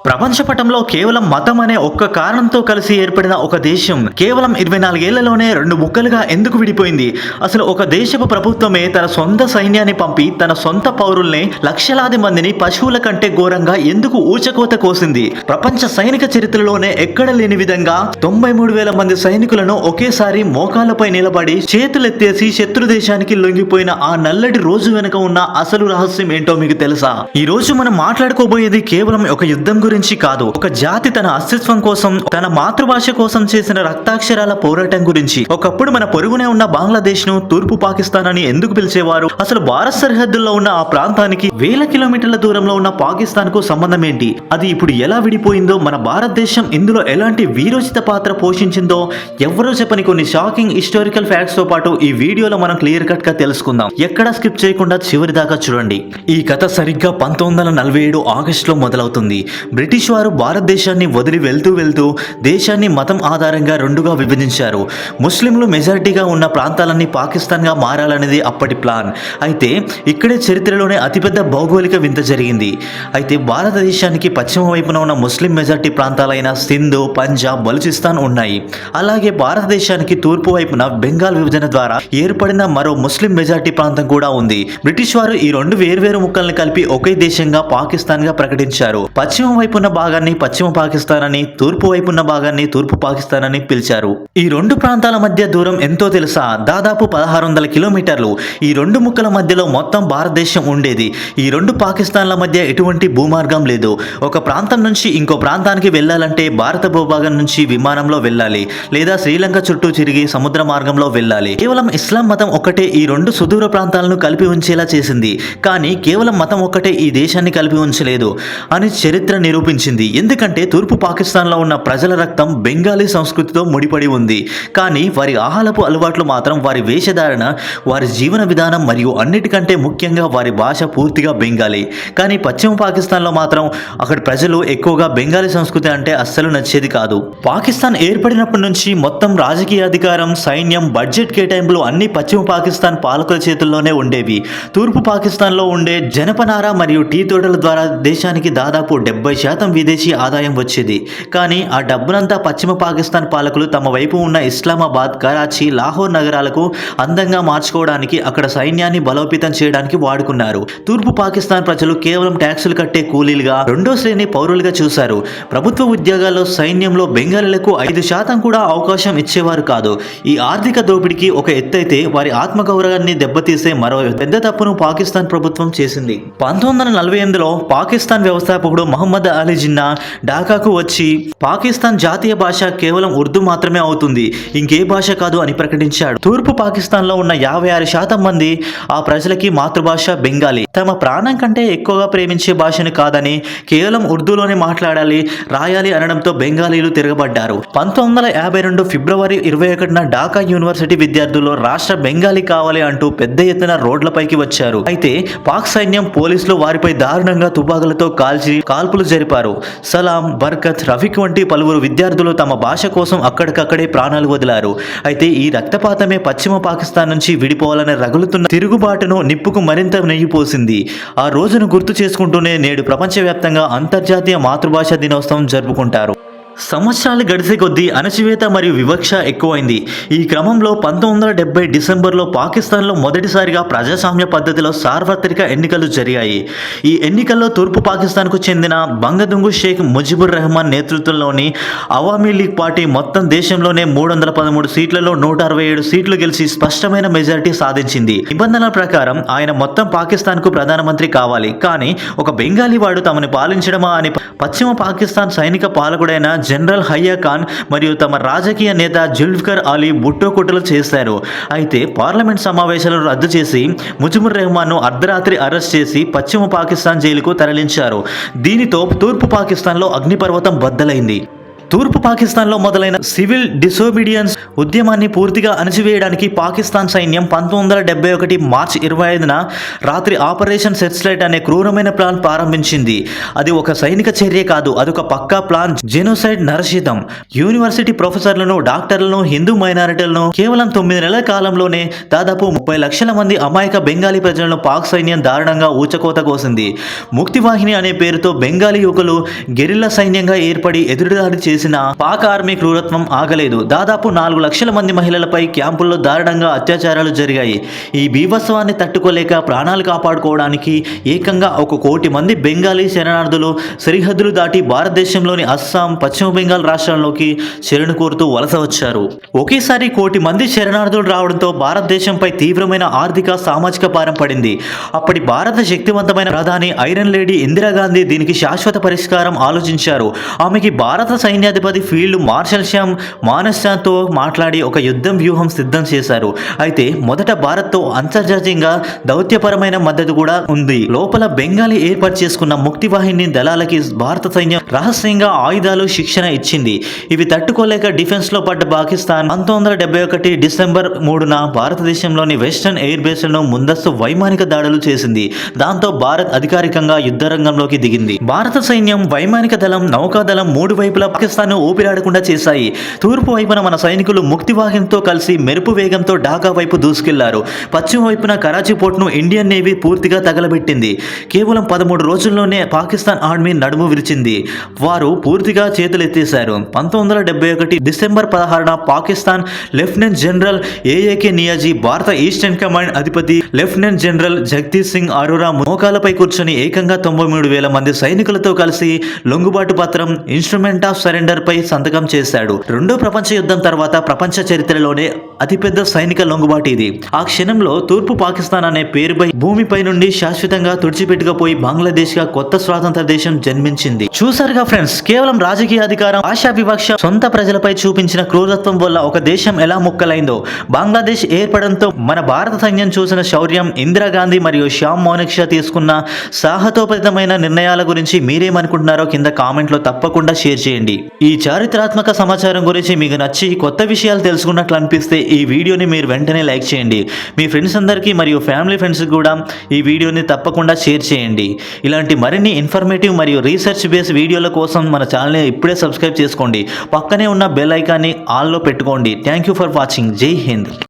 ప్రపంచ పటంలో కేవలం మతం అనే ఒక్క కారణంతో కలిసి ఏర్పడిన ఒక దేశం కేవలం 24 ఏళ్లలోనే 2 ముక్కలుగా ఎందుకు విడిపోయింది? అసలు ఒక దేశపు ప్రభుత్వమే తన సొంత సైన్యాన్ని పంపి తన సొంత పౌరుల్ని లక్షలాది మందిని పశువుల కంటే ఘోరంగా ఎందుకు ఊచకోత కోసింది? ప్రపంచ సైనిక చరిత్రలోనే ఎక్కడ లేని విధంగా 93,000 మంది సైనికులను ఒకేసారి మోకాళ్ళపై నిలబడి చేతులెత్తేసి శత్రు దేశానికి లొంగిపోయిన ఆ నల్లటి రోజు వెనుక ఉన్న అసలు రహస్యం ఏంటో మీకు తెలుసా? ఈ రోజు మనం మాట్లాడుకోబోయేది కేవలం ఒక యుద్ధం గురించి కాదు, ఒక జాతి తన అస్తిత్వం కోసం, తన మాతృభాష కోసం చేసిన రక్తాక్షరాల పోరాటం గురించి. ఒకప్పుడు మన పొరుగునే ఉన్న బంగ్లాదేశ్ ను తూర్పు పాకిస్తాన్ అని ఎందుకు పిలిచేవారు? అసలు భారత్ సరిహద్దుల్లో ఉన్న ఆ ప్రాంతానికి వేల కిలోమీటర్ల దూరంలో ఉన్న పాకిస్తాన్ కు సంబంధం ఏంటి? అది ఇప్పుడు ఎలా విడిపోయిందో, మన భారతదేశం ఇందులో ఎలాంటి వీరోచిత పాత్ర పోషించిందో ఎవరో చెప్పని కొన్ని షాకింగ్ హిస్టారికల్ ఫ్యాక్ట్స్ తో పాటు ఈ వీడియోలో మనం క్లియర్ కట్ గా తెలుసుకుందాం. ఎక్కడా స్కిప్ చేయకుండా చివరి దాకా చూడండి. ఈ కథ సరిగ్గా 1947 ఆగస్టులో మొదలవుతుంది. బ్రిటిష్ వారు భారతదేశాన్ని వదిలి వెళ్తూ దేశాన్ని మతం ఆధారంగా రెండుగా విభజించారు. ముస్లింలు మెజారిటీగా ఉన్న ప్రాంతాలన్నీ పాకిస్తాన్గా మారాలనేది అప్పటి ప్లాన్. అయితే ఇక్కడే చరిత్రలోనే అతిపెద్ద భౌగోళిక వింత జరిగింది. అయితే భారతదేశానికి పశ్చిమ వైపున ఉన్న ముస్లిం మెజారిటీ ప్రాంతాలైన సింధు, పంజాబ్, బలూచిస్తాన్ ఉన్నాయి. అలాగే భారతదేశానికి తూర్పు వైపున బెంగాల్ విభజన ద్వారా ఏర్పడిన మరో ముస్లిం మెజారిటీ ప్రాంతం కూడా ఉంది. బ్రిటిష్ వారు ఈ రెండు వేర్వేరు ముక్కల్ని కలిపి ఒకే దేశంగా పాకిస్తాన్ గా ప్రకటించారు. పశ్చిమ వైపున్న భాగాన్ని పశ్చిమ పాకిస్తాన్ అని, తూర్పు వైపున్న భాగాన్ని తూర్పు పాకిస్తాన్ అని పిలిచారు. ఈ రెండు ప్రాంతాల మధ్య దూరం ఎంతో తెలుసా? దాదాపు 1600 కిలోమీటర్లు. ఈ రెండు ముక్కల మధ్యలో మొత్తం భారతదేశం ఉండేది. ఈ రెండు పాకిస్తాన్ల మధ్య ఎటువంటి భూమార్గం లేదు. ఒక ప్రాంతం నుంచి ఇంకో ప్రాంతానికి వెళ్ళాలంటే భారత భూభాగం నుంచి విమానంలో వెళ్ళాలి, లేదా శ్రీలంక చుట్టూ తిరిగి సముద్ర మార్గంలో వెళ్ళాలి. కేవలం ఇస్లాం మతం ఒక్కటే ఈ రెండు సుదూర ప్రాంతాలను కలిపి ఉంచేలా చేసింది. కానీ కేవలం మతం ఒక్కటే ఈ దేశాన్ని కలిపి ఉంచలేదు అని చరిత్ర నిరూపించింది. ఎందుకంటే తూర్పు పాకిస్తాన్లో ఉన్న ప్రజల రక్తం బెంగాలీ సంస్కృతితో ముడిపడి ఉంది. కానీ వారి ఆహారపు అలవాట్లు మాత్రం, వారి వేషధారణ, వారి జీవన విధానం మరియు అన్నిటికంటే ముఖ్యంగా వారి భాష పూర్తిగా బెంగాలీ. కానీ పశ్చిమ పాకిస్తాన్లో మాత్రం అక్కడి ప్రజలు ఎక్కువగా బెంగాలీ సంస్కృతి అంటే అస్సలు నచ్చేది కాదు. పాకిస్తాన్ ఏర్పడినప్పటి నుంచి మొత్తం రాజకీయ అధికారం, సైన్యం, బడ్జెట్ కేటాయింపులు అన్ని పశ్చిమ పాకిస్తాన్ పాలకుల చేతుల్లోనే ఉండేవి. తూర్పు పాకిస్తాన్లో ఉండే జనపనార మరియు టీ తోటల ద్వారా దేశానికి దాదాపు 70% విదేశీ ఆదాయం వచ్చేది. కానీ ఆ డబ్బునంతా పశ్చిమ పాకిస్తాన్ పాలకులు తమ వైపు ఉన్న ఇస్లామాబాద్, కరాచీ, లాహోర్ నగరాలకు అందంగా మార్చుకోవడానికి, అక్కడ సైన్యాన్ని బలోపేతం చేయడానికి వాడుకున్నారు. తూర్పు పాకిస్తాన్ ప్రజలు కేవలం ట్యాక్సులు కట్టే కూలీలుగా, రెండో శ్రేణి పౌరులుగా చూశారు. ప్రభుత్వ ఉద్యోగాల్లో, సైన్యంలో బెంగాలీలకు 5% కూడా అవకాశం ఇచ్చేవారు కాదు. ఈ ఆర్థిక దోపిడీకి ఒక ఎత్తైతే వారి ఆత్మగౌరవాన్ని దెబ్బతీసే మరో పెద్ద తప్పును పాకిస్తాన్ ప్రభుత్వం చేసింది. 1948లో పాకిస్తాన్ వ్యవస్థాపకుడు మహమ్మద్ అలీ జిన్నా ఢాకాకు వచ్చి పాకిస్తాన్ జాతీయ భాష కేవలం ఉర్దూ మాత్రమే అవుతుంది, ఇంకే భాష కాదు అని ప్రకటించాడు. తూర్పు పాకిస్తాన్లో ఉన్న 56% మంది ఆ ప్రజలకి మాతృభాష బెంగాలీ. తమ ప్రాణం కంటే ఎక్కువగా ప్రేమించే భాషను కాదని, కేవలం ఉర్దూలోనే మాట్లాడాలి, రాయాలి అనడంతో బెంగాలీలు తిరగబడ్డారు. 1952 ఫిబ్రవరి 21న ఢాకా యూనివర్సిటీ విద్యార్థులు రాష్ట్ర బెంగాలీ కావాలి అంటూ పెద్ద ఎత్తున రోడ్లపైకి వచ్చారు. అయితే పాక్ సైన్యం, పోలీసులు వారిపై దారుణంగా తుపాకులతో కాల్పులు జరిపారు. సలాం, బర్కత్, రఫీక్ వంటి పలువురు విద్యార్థులు తమ భాష కోసం అక్కడికక్కడే ప్రాణాలు వదిలారు. అయితే ఈ రక్తపాతమే పశ్చిమ పాకిస్తాన్ నుంచి విడిపోవాలని రగులుతున్న తిరుగుబాటును నిప్పుకు మరింత నెయ్యి పోసింది. ఆ రోజును గుర్తు చేసుకుంటూనే నేడు ప్రపంచవ్యాప్తంగా అంతర్జాతీయ మాతృభాష దినోత్సవం జరుపుకుంటారు. సంవత్సరాలు గడిచే కొద్దీ అణచివేత మరియు వివక్ష ఎక్కువైంది. ఈ క్రమంలో 1970 డిసెంబర్లో పాకిస్తాన్లో మొదటిసారిగా ప్రజాస్వామ్య పద్ధతిలో సార్వత్రిక ఎన్నికలు జరిగాయి. ఈ ఎన్నికల్లో తూర్పు పాకిస్తాన్కు చెందిన బంగదుంగు షేక్ ముజిబుర్ రెహమాన్ నేతృత్వంలోని అవామీ లీగ్ పార్టీ మొత్తం దేశంలోనే 313 సీట్లలో 167 సీట్లు గెలిచి స్పష్టమైన మెజారిటీ సాధించింది. నిబంధనల ప్రకారం ఆయన మొత్తం పాకిస్తాన్కు ప్రధానమంత్రి కావాలి. కానీ ఒక బెంగాలీ వాడు తమను పాలించడమా అని పశ్చిమ పాకిస్తాన్ సైనిక పాలకుడైన జనరల్ హయ్యా ఖాన్ మరియు తమ రాజకీయ నేత జుల్ఫికర్ అలీ బుట్టో కుట్రలు చేశారు. అయితే పార్లమెంట్ సమావేశాలను రద్దు చేసి ముజిబుర్ రెహమాన్ను అర్ధరాత్రి అరెస్ట్ చేసి పశ్చిమ పాకిస్తాన్ జైలుకు తరలించారు. దీనితో తూర్పు పాకిస్తాన్లో అగ్నిపర్వతం బద్దలైంది. తూర్పు పాకిస్తాన్లో మొదలైన సివిల్ డిసోబీడియన్స్ ఉద్యమాన్ని పూర్తిగా అణచివేయడానికి పాకిస్తాన్ సైన్యం 1971 మార్చి 25న రాత్రి ఆపరేషన్ సెర్చ్లైట్ అనే క్రూరమైన ప్లాన్ ప్రారంభించింది. అది ఒక సైనిక చర్య కాదు, అదొక పక్కా ప్లాన్, జెనోసైడ్ నరశితం. యూనివర్సిటీ ప్రొఫెసర్లను, డాక్టర్లను, హిందూ మైనారిటీలను కేవలం 9 నెలల కాలంలోనే దాదాపు 30 లక్షల మంది అమాయక బెంగాలీ ప్రజలను పాక్ సైన్యం దారుణంగా ఊచకోత కోసింది. ముక్తివాహిని అనే పేరుతో బెంగాలీ యువకులు గెరిల్లా సైన్యంగా ఏర్పడి ఎదురుదాడి చేసిన పాక్ ఆర్మీ క్రూరత్వం ఆగలేదు. దాదాపు 4 లక్షల మంది మహిళలపై క్యాంపుల్లో దారుణంగా అత్యాచారాలు జరిగాయి. ఈ బీభత్సవాన్ని తట్టుకోలేక ప్రాణాలు కాపాడుకోవడానికి ఏకంగా 1 కోటి మంది బెంగాలీ శరణార్థులు సరిహద్దులు దాటి భారతదేశంలోని అస్సాం, పశ్చిమ బెంగాల్ రాష్ట్రాల్లోకి శరణు కోరుతూ వలస వచ్చారు. ఒకేసారి 1 కోటి మంది శరణార్థులు రావడంతో భారతదేశంపై తీవ్రమైన ఆర్థిక, సామాజిక భారం పడింది. అప్పటి భారత శక్తివంతమైన ప్రధాని ఐరన్ లేడీ ఇందిరాగాంధీ దీనికి శాశ్వత పరిష్కారం ఆలోచించారు. ఆమెకి భారత సైన్యాధిపతి ఫీల్డ్ మార్షల్ శ్యామ్ మానెక్షాతో మాట్లాడి ఒక యుద్ధం వ్యూహం సిద్ధం చేశారు. అయితే మొదట భారత్తో అంతర్జాతీయంగా దౌత్యపరమైన మద్దతు కూడా ఉంది. లోపల బెంగాలీ ఏర్పాటు చేసుకున్న ముక్తివాహిని దళాలకి భారత సైన్యం రహస్యంగా ఆయుధాలు, శిక్షణ ఇచ్చింది. ఇవి తట్టుకోలేక డిఫెన్స్ లో పడ్డ పాకిస్తాన్ 1971 డిసెంబర్ 3న భారతదేశంలోని వెస్టర్న్ ఎయిర్ బేస్లను ముందస్తు వైమానిక దాడులు చేసింది. దాంతో భారత్ అధికారికంగా యుద్ధ రంగంలోకి దిగింది. భారత సైన్యం, వైమానిక దళం, నౌకాదళం 3 వైపులా పాకిస్తాన్ ఊపిరాడకుండా చేశాయి. తూర్పు వైపున మన సైనికులు ముక్తివాహినితో కలిసి మెరుపు వేగంతో ఢాకా వైపు దూసుకెళ్లారు. పశ్చిమ వైపున కరాచీ పోర్టును ఇండియన్ నేవీ పూర్తిగా తగలబెట్టింది. కేవలం 13 రోజుల్లోనే పాకిస్తాన్ ఆర్మీ నడుము విరిచింది. వారు పూర్తిగా చేతులెత్తేశారు. 1971 డిసెంబర్ 16న Pakistan lieutenant general AAK Niazi, భారత ఈస్టర్న్ కమాండ్ అధిపతి లెఫ్టినెంట్ జనరల్ జగదీష్ సింగ్ అరోరా మోకాలపై కూర్చొని ఏకంగా 93,000 మంది సైనికులతో కలిసి లొంగుబాటు పత్రం, ఇన్స్ట్రుమెంట్ ఆఫ్ సరెండర్ పై సంతకం చేశాడు. రెండో ప్రపంచ యుద్ధం తర్వాత ప్రపంచ చరిత్రలోనే అతిపెద్ద సైనిక లొంగుబాటు ఇది. ఆ క్షణంలో తూర్పు పాకిస్తాన్ అనే పేరుపై భూమిపై నుండి శాశ్వతంగా తుడిచిపెట్టుకుపోయి బంగ్లాదేశ్ గా కొత్త స్వాతంత్ర దేశం జన్మించింది. చూసారుగా ఫ్రెండ్స్, కేవలం రాజకీయ అధికారం, భాషా వివక్ష, సొంత ప్రజలపై చూపించిన క్రూరత్వం వల్ల ఒక దేశం ఎలా ముక్కలైందో. బంగ్లాదేశ్ ఏర్పడంతో మన భారత సైన్యం చూసిన శౌర్యం, ఇందిరాగాంధీ మరియు శ్యామ్ మానెక్షా తీసుకున్న సాహసోపేతమైన నిర్ణయాల గురించి మీరేమనుకుంటున్నారో కింద కామెంట్ లో తప్పకుండా షేర్ చేయండి. ఈ చారిత్రాత్మక సమాచారం గురించి మీకు నచ్చి కొత్త విషయాలు తెలుసుకున్నట్లు అనిపిస్తే ఈ వీడియోని మీరు వెంటనే లైక్ చేయండి. మీ ఫ్రెండ్స్ అందరికీ మరియు ఫ్యామిలీ ఫ్రెండ్స్ కూడా ఈ వీడియోని తప్పకుండా షేర్ చేయండి. ఇలాంటి మరిన్ని ఇన్ఫర్మేటివ్ మరియు రీసెర్చ్ బేస్డ్ వీడియోల కోసం మన ఛానల్ని ఇప్పుడే సబ్స్క్రైబ్ చేసుకోండి. పక్కనే ఉన్న బెల్ ఐకాన్ని ఆల్లో పెట్టుకోండి. Thank you for watching. జై హింద్.